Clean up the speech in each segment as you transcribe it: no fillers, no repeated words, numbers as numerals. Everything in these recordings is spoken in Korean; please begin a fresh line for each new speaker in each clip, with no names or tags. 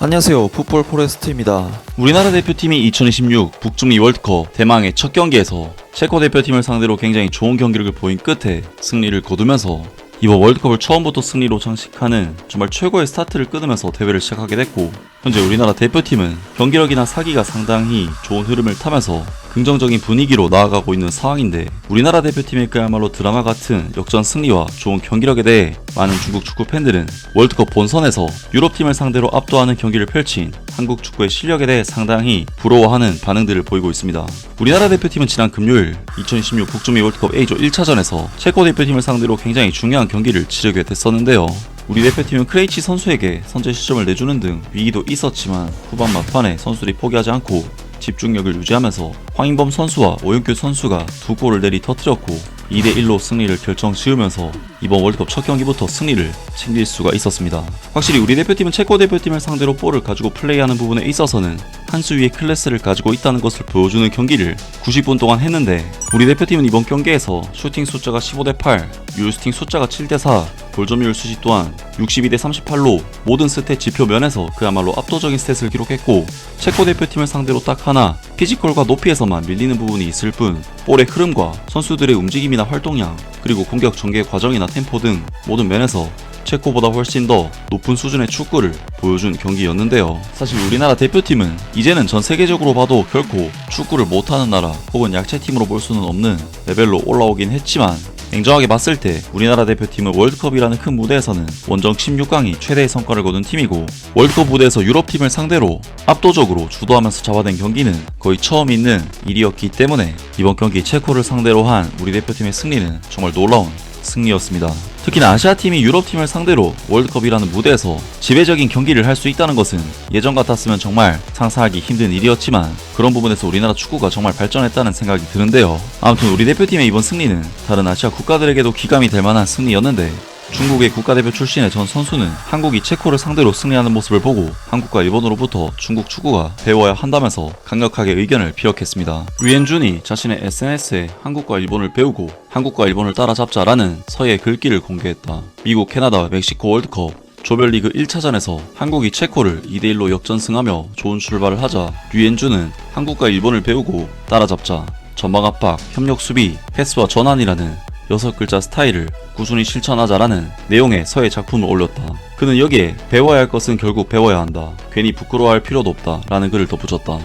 안녕하세요, 풋볼 포레스트입니다.
우리나라 대표팀이 2026 북중미 월드컵 대망의 첫 경기에서 체코 대표팀을 상대로 굉장히 좋은 경기력을 보인 끝에 승리를 거두면서 이번 월드컵을 처음부터 승리로 장식하는 정말 최고의 스타트를 끊으면서 대회를 시작하게 됐고, 현재 우리나라 대표팀은 경기력이나 사기가 상당히 좋은 흐름을 타면서 긍정적인 분위기로 나아가고 있는 상황인데, 우리나라 대표팀의 그야말로 드라마 같은 역전 승리와 좋은 경기력에 대해 많은 중국 축구 팬들은 월드컵 본선에서 유럽팀을 상대로 압도하는 경기를 펼친 한국 축구의 실력에 대해 상당히 부러워하는 반응들을 보이고 있습니다. 우리나라 대표팀은 지난 금요일 2026 북중미 월드컵 A조 1차전에서 체코 대표팀을 상대로 굉장히 중요한 경기를 치르게 됐었는데요. 우리 대표팀은 크레이치 선수에게 선제 시점을 내주는 등 위기도 있었지만 후반 막판에 선수들이 포기하지 않고 집중력을 유지하면서 황인범 선수와 오영규 선수가 두 골을 내리 터뜨렸고 2대1로 승리를 결정 지으면서 이번 월드컵 첫 경기부터 승리를 챙길 수가 있었습니다. 확실히 우리 대표팀은 체코 대표팀을 상대로 볼을 가지고 플레이하는 부분에 있어서는 한 수 위의 클래스를 가지고 있다는 것을 보여주는 경기를 90분 동안 했는데, 우리 대표팀은 이번 경기에서 슈팅 숫자가 15대8, 유효슈팅 숫자가 7대4, 골점유율 수시 또한 62대38로 모든 스탯 지표 면에서 그야말로 압도적인 스탯을 기록했고, 체코 대표팀을 상대로 딱 하나 피지컬과 높이에서만 밀리는 부분이 있을 뿐 볼의 흐름과 선수들의 움직임이나 활동량, 그리고 공격 전개 과정이나 템포 등 모든 면에서 체코보다 훨씬 더 높은 수준의 축구를 보여준 경기였는데요. 사실 우리나라 대표팀은 이제는 전 세계적으로 봐도 결코 축구를 못하는 나라 혹은 약체팀으로 볼 수는 없는 레벨로 올라오긴 했지만, 냉정하게 봤을 때 우리나라 대표팀은 월드컵이라는 큰 무대에서는 원정 16강이 최대의 성과를 거둔 팀이고, 월드컵 무대에서 유럽팀을 상대로 압도적으로 주도하면서 잡아낸 경기는 거의 처음 있는 일이었기 때문에 이번 경기 체코를 상대로 한 우리 대표팀의 승리는 정말 놀라운 승리였습니다. 특히나 아시아팀이 유럽팀을 상대로 월드컵이라는 무대에서 지배적인 경기를 할 수 있다는 것은 예전 같았으면 정말 상상하기 힘든 일이었지만, 그런 부분에서 우리나라 축구가 정말 발전했다는 생각이 드는데요. 아무튼 우리 대표팀의 이번 승리는 다른 아시아 국가들에게도 기감이 될 만한 승리였는데, 중국의 국가대표 출신의 전 선수는 한국이 체코를 상대로 승리하는 모습을 보고 한국과 일본으로부터 중국 축구가 배워야 한다면서 강력하게 의견을 피력했습니다. 류현준이 자신의 SNS에 한국과 일본을 배우고 한국과 일본을 따라잡자라는 서예 글귀를 공개했다. 미국, 캐나다, 멕시코 월드컵 조별리그 1차전에서 한국이 체코를 2대1로 역전승하며 좋은 출발을 하자 류현준은 한국과 일본을 배우고 따라잡자, 전방 압박, 협력 수비, 패스와 전환이라는 6글자 스타일을 꾸준히 실천하자라는 내용의 서예 작품을 올렸다. 그는 여기에 배워야 할 것은 결국 배워야 한다. 괜히 부끄러워할 필요도 없다. 라는 글을 덧붙였다.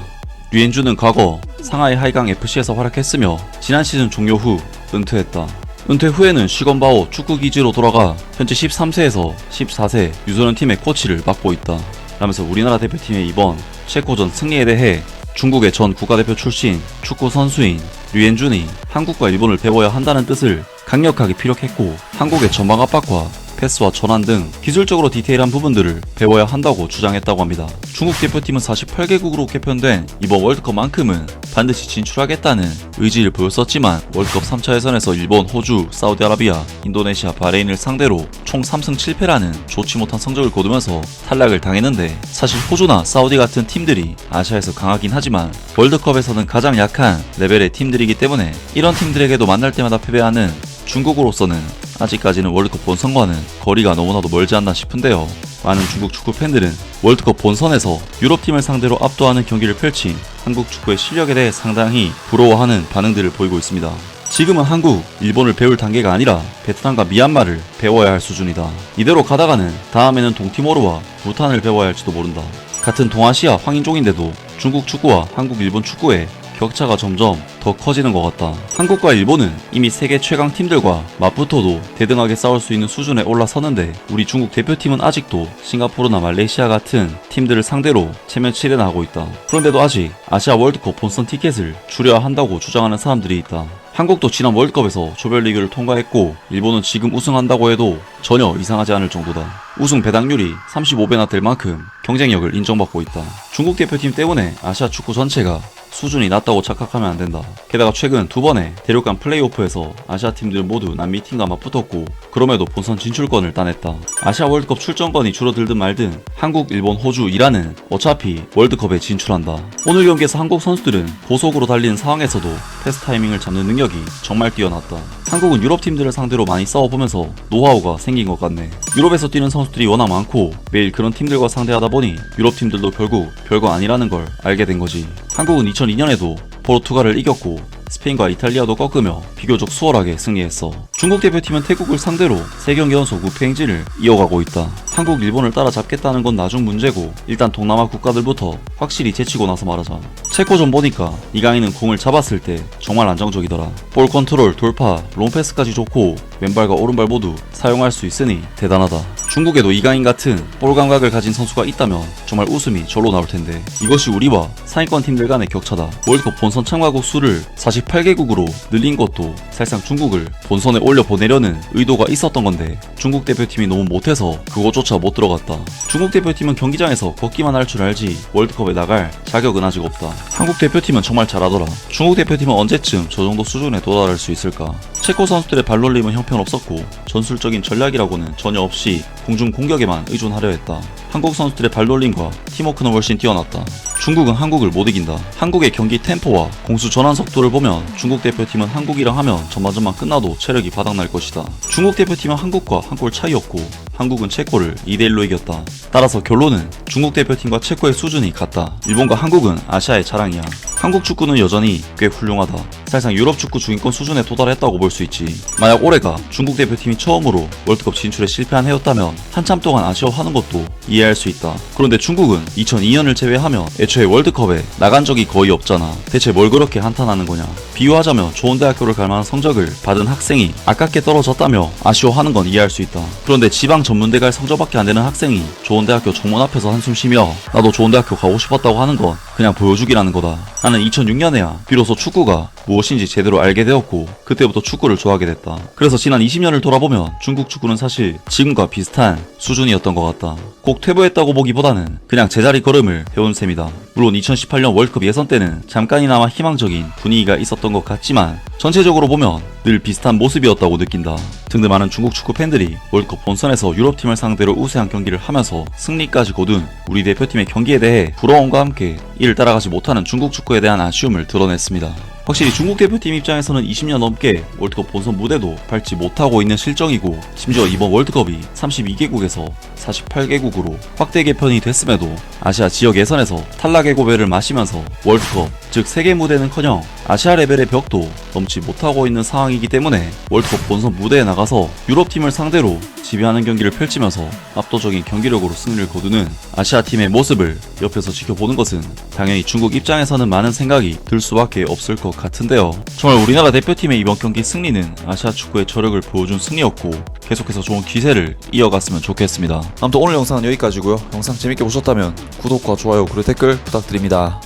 류현준은 과거 상하이 하이강 FC에서 활약했으며 지난 시즌 종료 후 은퇴했다. 은퇴 후에는 시건바오 축구기지로 돌아가 현재 13세에서 14세 유소년 팀의 코치를 맡고 있다. 라면서 우리나라 대표팀의 이번 체코전 승리에 대해 중국의 전 국가대표 출신 축구 선수인 류현준이 한국과 일본을 배워야 한다는 뜻을 강력하게 피력했고, 한국의 전방 압박과 패스와 전환 등 기술적으로 디테일한 부분들을 배워야 한다고 주장했다고 합니다. 중국 대표팀은 48개국으로 개편된 이번 월드컵만큼은 반드시 진출하겠다는 의지를 보였었지만, 월드컵 3차 예선에서 일본, 호주, 사우디아라비아, 인도네시아, 바레인을 상대로 총 3승 7패라는 좋지 못한 성적을 거두면서 탈락을 당했는데, 사실 호주나 사우디 같은 팀들이 아시아에서 강하긴 하지만 월드컵에서는 가장 약한 레벨의 팀들이기 때문에 이런 팀들에게도 만날 때마다 패배하는 중국으로서는 아직까지는 월드컵 본선과는 거리가 너무나도 멀지 않나 싶은데요. 많은 중국 축구 팬들은 월드컵 본선에서 유럽팀을 상대로 압도하는 경기를 펼친 한국 축구의 실력에 대해 상당히 부러워하는 반응들을 보이고 있습니다. 지금은 한국, 일본을 배울 단계가 아니라 베트남과 미얀마를 배워야 할 수준이다. 이대로 가다가는 다음에는 동티모르와 부탄을 배워야 할지도 모른다. 같은 동아시아 황인종인데도 중국 축구와 한국, 일본 축구의 격차가 점점 더 커지는 것 같다. 한국과 일본은 이미 세계 최강 팀들과 맞붙어도 대등하게 싸울 수 있는 수준에 올라서는데, 우리 중국 대표팀은 아직도 싱가포르나 말레이시아 같은 팀들을 상대로 체면 치레나 하고 있다. 그런데도 아직 아시아 월드컵 본선 티켓을 줄여야 한다고 주장하는 사람들이 있다. 한국도 지난 월드컵에서 조별리그를 통과했고, 일본은 지금 우승한다고 해도 전혀 이상하지 않을 정도다. 우승 배당률이 35배나 될 만큼 경쟁력을 인정받고 있다. 중국 대표팀 때문에 아시아 축구 전체가 수준이 낮다고 착각하면 안 된다. 게다가 최근 두 번의 대륙간 플레이오프에서 아시아 팀들 모두 남미 팀과 맞붙었고 그럼에도 본선 진출권을 따냈다. 아시아 월드컵 출전권이 줄어들든 말든 한국, 일본, 호주, 이란은 어차피 월드컵에 진출한다. 오늘 경기에서 한국 선수들은 고속으로 달리는 상황에서도 패스 타이밍을 잡는 능력이 정말 뛰어났다. 한국은 유럽 팀들을 상대로 많이 싸워보면서 노하우가 생긴 것 같네. 유럽에서 뛰는 선수들이 워낙 많고 매일 그런 팀들과 상대하다 보니 유럽 팀들도 결국 별거 아니라는 걸 알게 된 거지. 한국은 2002년에도 포르투갈을 이겼고 스페인과 이탈리아도 꺾으며 비교적 수월하게 승리했어. 중국 대표팀은 태국을 상대로 3경기 연속 무패 행진을 이어가고 있다. 한국, 일본을 따라잡겠다는 건 나중 문제고 일단 동남아 국가들부터 확실히 제치고 나서 말하자. 체코전 보니까 이강인은 공을 잡았을 때 정말 안정적이더라. 볼 컨트롤, 돌파, 롱패스까지 좋고 왼발과 오른발 모두 사용할 수 있으니 대단하다. 중국에도 이강인 같은 볼 감각을 가진 선수가 있다면 정말 웃음이 절로 나올 텐데 이것이 우리와 상위권 팀들 간의 격차다. 월드컵 본선 참가국 수를 48개국으로 늘린 것도 사실상 중국을 본선에 올려보내려는 의도가 있었던 건데 중국 대표팀이 너무 못해서 그것조차 못 들어갔다. 중국 대표팀은 경기장에서 걷기만 할 줄 알지 월드컵에 나갈 자격은 아직 없다. 한국 대표팀은 정말 잘하더라. 중국 대표팀은 언제쯤 저 정도 수준에 도달할 수 있을까? 체코 선수들의 발놀림은 형편없었고 전술적인 전략이라고는 전혀 없이 공중 공격에만 의존하려 했다. 한국 선수들의 발놀림과 팀워크는 훨씬 뛰어났다. 중국은 한국을 못 이긴다. 한국의 경기 템포와 공수 전환 속도를 보면 중국 대표팀은 한국이랑 하면 전반전만 끝나도 체력이 바닥날 것이다. 중국 대표팀은 한국과 한 골 차이였고 한국은 체코를 2대1로 이겼다. 따라서 결론은 중국 대표팀과 체코의 수준이 같다. 일본과 한국은 아시아의 자랑이야. 한국 축구는 여전히 꽤 훌륭하다. 사실상 유럽 축구 중위권 수준에 도달했다고 볼 수 있지. 만약 올해가 중국 대표팀이 처음으로 월드컵 진출에 실패한 해였다면 한참 동안 아쉬워하는 것도 이해할 수 있다. 그런데 중국은 2002년을 제외하면 애초에 월드컵에 나간 적이 거의 없잖아. 대체 뭘 그렇게 한탄하는 거냐. 비유하자면 좋은 대학교를 갈 만한 성적을 받은 학생이 아깝게 떨어졌다며 아쉬워하는 건 이해할 수 있다. 그런데 지방 전문대 갈 성적밖에 안 되는 학생이 좋은 대학교 정문 앞에서 한숨 쉬며 나도 좋은 대학교 가고 싶었다고 하는 건 그냥 보여주기라는 거다. 나는 2006년에야 비로소 축구가 무엇인지 제대로 알게 되었고 그때부터 축구를 좋아하게 됐다. 그래서 지난 20년을 돌아보면 중국 축구는 사실 지금과 비슷한 수준이었던 것 같다. 꼭 퇴보했다고 보기보다는 그냥 제자리 걸음을 해온 셈이다. 물론 2018년 월드컵 예선 때는 잠깐이나마 희망적인 분위기가 있었던 것 같지만 전체적으로 보면 늘 비슷한 모습이었다고 느낀다. 등등 많은 중국 축구 팬들이 월드컵 본선에서 유럽팀을 상대로 우세한 경기를 하면서 승리까지 거둔 우리 대표팀의 경기에 대해 부러움과 함께 이를 따라가지 못하는 중국 축구에 대한 아쉬움을 드러냈습니다. 확실히 중국 대표팀 입장에서는 20년 넘게 월드컵 본선 무대도 밟지 못하고 있는 실정이고 심지어 이번 월드컵이 32개국에서 48개국으로 확대 개편이 됐음에도 아시아 지역 예선에서 탈락의 고배를 마시면서 월드컵 즉 세계 무대는커녕 아시아 레벨의 벽도 넘지 못하고 있는 상황이기 때문에 월드컵 본선 무대에 나가서 유럽팀을 상대로 지배하는 경기를 펼치면서 압도적인 경기력으로 승리를 거두는 아시아 팀의 모습을 옆에서 지켜보는 것은 당연히 중국 입장에서는 많은 생각이 들 수밖에 없을 것 같은데요. 정말 우리나라 대표팀의 이번 경기 승리는 아시아 축구의 저력을 보여준 승리였고 계속해서 좋은 기세를 이어갔으면 좋겠습니다.
아무튼 오늘 영상은 여기까지고요. 영상 재밌게 보셨다면 구독과 좋아요 그리고 댓글 부탁드립니다.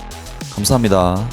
감사합니다.